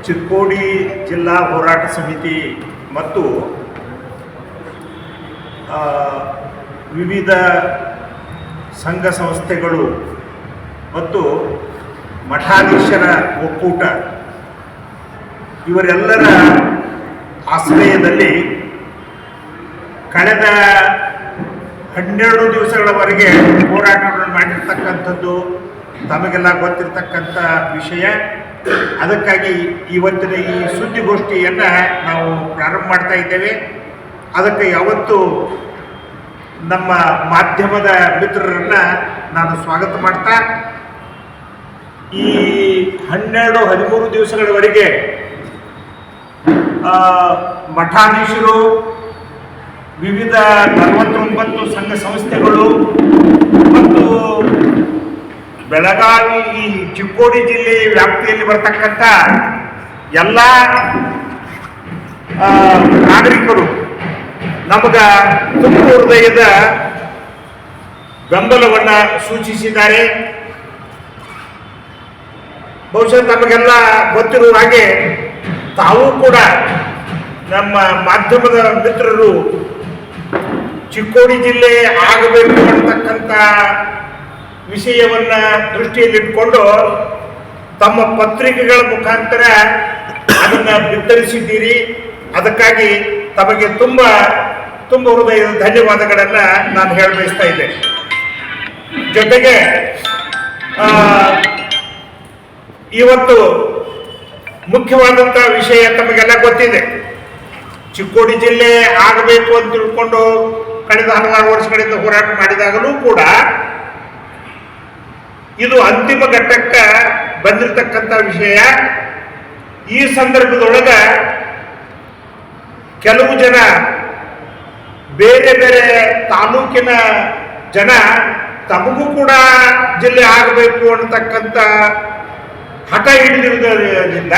ಚಿಕ್ಕೋಡಿ ಜಿಲ್ಲಾ ಹೋರಾಟ ಸಮಿತಿ ಮತ್ತು ವಿವಿಧ ಸಂಘ ಸಂಸ್ಥೆಗಳು ಮತ್ತು ಮಠಾಧೀಶರ ಒಕ್ಕೂಟ ಇವರೆಲ್ಲರ ಆಶ್ರಯದಲ್ಲಿ ಕಳೆದ 12 ದಿವಸಗಳವರೆಗೆ ಹೋರಾಟಗಳನ್ನು ಮಾಡಿರ್ತಕ್ಕಂಥದ್ದು ತಮಗೆಲ್ಲ ಗೊತ್ತಿರತಕ್ಕಂಥ ವಿಷಯ. ಅದಕ್ಕಾಗಿ ಇವತ್ತಿನ ಈ ಸುದ್ದಿಗೋಷ್ಠಿಯನ್ನು ನಾವು ಪ್ರಾರಂಭ ಮಾಡ್ತಾ ಇದ್ದೇವೆ. ಅದಕ್ಕೆ ಯಾವತ್ತೂ ನಮ್ಮ ಮಾಧ್ಯಮದ ಮಿತ್ರರನ್ನು ನಾನು ಸ್ವಾಗತ ಮಾಡ್ತಾ, ಈ 12-13 ದಿವಸಗಳವರೆಗೆ ಮಠಾಧೀಶರು, ವಿವಿಧ 49 ಸಂಘ ಸಂಸ್ಥೆಗಳು ಮತ್ತು ಬೆಳಗಾವಿ ಈ ಚಿಕ್ಕೋಡಿ ಜಿಲ್ಲೆ ವ್ಯಾಪ್ತಿಯಲ್ಲಿ ಬರ್ತಕ್ಕಂಥ ಎಲ್ಲ ನಾಗರಿಕರು ನಮಗೆ ತುಂಬ ಹೃದಯದ ಬೆಂಬಲವನ್ನು ಸೂಚಿಸಿದ್ದಾರೆ. ಬಹುಶಃ ತಮಗೆಲ್ಲ ಗೊತ್ತಿರುವ ಹಾಗೆ ತಾವು ಕೂಡ ನಮ್ಮ ಮಾಧ್ಯಮದ ಮಿತ್ರರು ಚಿಕ್ಕೋಡಿ ಜಿಲ್ಲೆ ಆಗಬೇಕು ಅಂತಕ್ಕಂಥ ವಿಷಯವನ್ನು ದೃಷ್ಟಿಯಲ್ಲಿಟ್ಟುಕೊಂಡು ತಮ್ಮ ಪತ್ರಿಕೆಗಳ ಮುಖಾಂತರ ಅದನ್ನು ಬಿತ್ತರಿಸಿದ್ದೀರಿ. ಅದಕ್ಕಾಗಿ ತಮಗೆ ತುಂಬ ತುಂಬ ಹೃದಯದ ಧನ್ಯವಾದಗಳನ್ನು ನಾನು ಹೇಳ ಬಯಸ್ತಾ ಇದ್ದೇನೆ. ಜೊತೆಗೆ ಇವತ್ತು ಮುಖ್ಯವಾದಂಥ ವಿಷಯ ತಮಗೆಲ್ಲ ಗೊತ್ತಿದೆ. ಚಿಕ್ಕೋಡಿ ಜಿಲ್ಲೆ ಆಗಬೇಕು ಅಂತ ತಿಳ್ಕೊಂಡು ಕಳೆದ 16 ವರ್ಷಗಳಿಂದ ಹೋರಾಟ ಮಾಡಿದಾಗಲೂ ಕೂಡ ಇದು ಅಂತಿಮ ಘಟ್ಟಕ್ಕೆ ಬಂದಿರತಕ್ಕಂಥ ವಿಷಯ. ಈ ಸಂದರ್ಭದೊಳಗೆ ಕೆಲವು ಜನ ಬೇರೆ ಬೇರೆ ತಾಲೂಕಿನ ಜನ ತಮಗೂ ಕೂಡ ಜಿಲ್ಲೆ ಆಗಬೇಕು ಅನ್ನತಕ್ಕಂಥ ಹಠ ಹಿಡಿದಿರುವುದರಿಂದ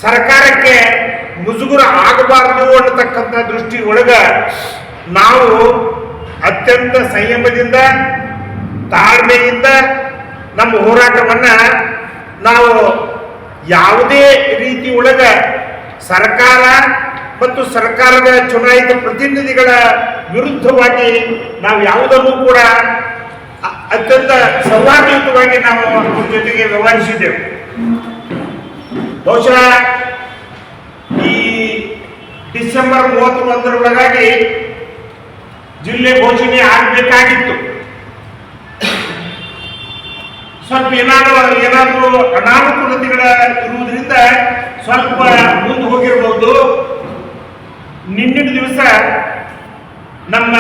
ಸರ್ಕಾರಕ್ಕೆ ಮುಜುಗುರ ಆಗಬಾರದು ಅನ್ನತಕ್ಕಂಥ ದೃಷ್ಟಿ ಒಳಗೆ ನಾವು ಅತ್ಯಂತ ಸಂಯಮದಿಂದ ತಾಳ್ಮೆಯಿಂದ ನಮ್ಮ ಹೋರಾಟವನ್ನು ನಾವು ಯಾವುದೇ ರೀತಿ ಒಳಗೆ ಸರ್ಕಾರ ಮತ್ತು ಸರ್ಕಾರದ ಚುನಾಯಿತ ಪ್ರತಿನಿಧಿಗಳ ವಿರುದ್ಧವಾಗಿ ನಾವು ಯಾವುದನ್ನು ಕೂಡ ಅತ್ಯಂತ ಸೌಹಾರ್ದಯುತವಾಗಿ ನಾವು ಅವ್ರ ಜೊತೆಗೆ ವ್ಯವಹರಿಸಿದ್ದೇವೆ. ಬಹುಶಃ ಈ ಡಿಸೆಂಬರ್ 31ರೊಳಗಾಗಿ ಜಿಲ್ಲೆ ಘೋಷಣೆ ಆಗಬೇಕಾಗಿತ್ತು. ಸ್ವಲ್ಪ ಏನಾದರೂ ಅನಾನುಕೂಲತೆಗಳ ಇರುವುದರಿಂದ ಸ್ವಲ್ಪ ಮುಂದೆ ಹೋಗಿರಬಹುದು. ನಿನ್ನಿನ ದಿವಸ ನಮ್ಮ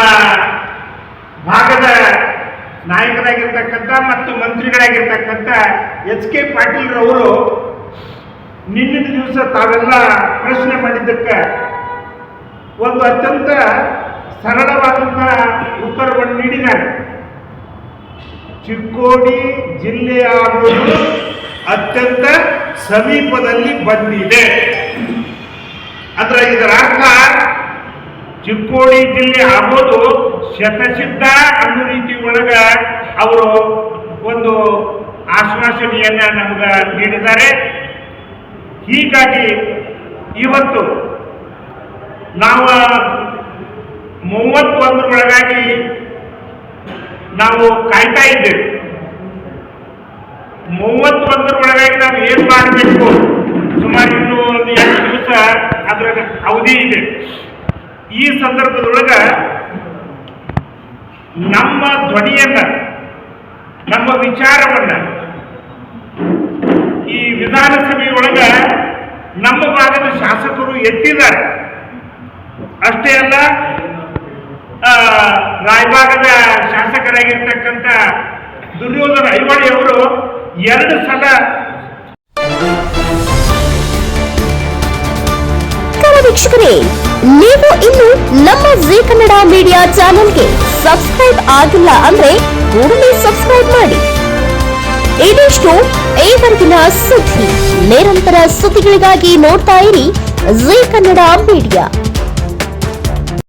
ಭಾಗದ ನಾಯಕರಾಗಿರ್ತಕ್ಕಂಥ ಮತ್ತು ಮಂತ್ರಿಗಳಾಗಿರ್ತಕ್ಕಂಥ ಎಚ್ ಕೆ ಪಾಟೀಲ್ ರವರು ನಿನ್ನಿನ ದಿವಸ ತಾವೆಲ್ಲ ಪ್ರಶ್ನೆ ಮಾಡಿದ್ದಕ್ಕೆ ಒಂದು ಅತ್ಯಂತ ಸರಳವಾದಂತಹ ಉತ್ತರವನ್ನು ನೀಡಿದ್ದಾರೆ. ಚಿಕ್ಕೋಡಿ ಜಿಲ್ಲೆಯಾಗುವುದು ಅತ್ಯಂತ ಸಮೀಪದಲ್ಲಿ ಬಂದಿದೆ. ಅಂದ್ರೆ ಇದರ ಅರ್ಥ ಚಿಕ್ಕೋಡಿ ಜಿಲ್ಲೆ ಆಗೋದು ಶತಸಿದ್ಧ ಅನ್ನೋ ರೀತಿ ಒಳಗ ಅವರು ಒಂದು ಆಶ್ವಾಸನೆಯನ್ನ ನಮ್ಗೆ ನೀಡಿದ್ದಾರೆ. ಹೀಗಾಗಿ ಇವತ್ತು ನಾವು 31ರೊಳಗಾಗಿ ನಾವು ಕಾಯ್ತಾ ಇದ್ದೇವೆ. 31ರೊಳಗಾಗಿ ನಾವು ಏನು ಮಾಡಬೇಕು, ಸುಮಾರು ಇನ್ನೂ ಒಂದು 2 ದಿವಸ ಅದರ ಅವಧಿ ಇದೆ. ಈ ಸಂದರ್ಭದೊಳಗ ನಮ್ಮ ಧ್ವನಿಯನ್ನ, ನಮ್ಮ ವಿಚಾರವನ್ನ ಈ ವಿಧಾನಸಭೆಯೊಳಗ ನಮ್ಮ ಭಾಗದ ಶಾಸಕರು ಎತ್ತಿದ್ದಾರೆ. ಅಷ್ಟೇ ಅಲ್ಲ, ರಾಯಭಾಗದ ಶಾಸಕರಾಗಿರ್ತಕ್ಕಂಥ ದುರ್ಯೋಧನ ಐವಳಿ ಅವರು 2 ಸಲ. ವೀಕ್ಷಕರೇ, ನೀವು ಇನ್ನು ನಮ್ಮ ಜೀ ಕನ್ನಡ ಮೀಡಿಯಾ ಚಾನೆಲ್ಗೆ ಸಬ್ಸ್ಕ್ರೈಬ್ ಆಗಿಲ್ಲ ಅಂದ್ರೆ ಕೂಡಲೇ ಸಬ್ಸ್ಕ್ರೈಬ್ ಮಾಡಿ. ಇದಿಷ್ಟು ಈವರೆಗಿನ ಸುದ್ದಿ. ನಿರಂತರ ಸುದ್ದಿಗಳಿಗಾಗಿ ನೋಡ್ತಾ ಇರಿ ಜೀ ಕನ್ನಡ ಮೀಡಿಯಾ.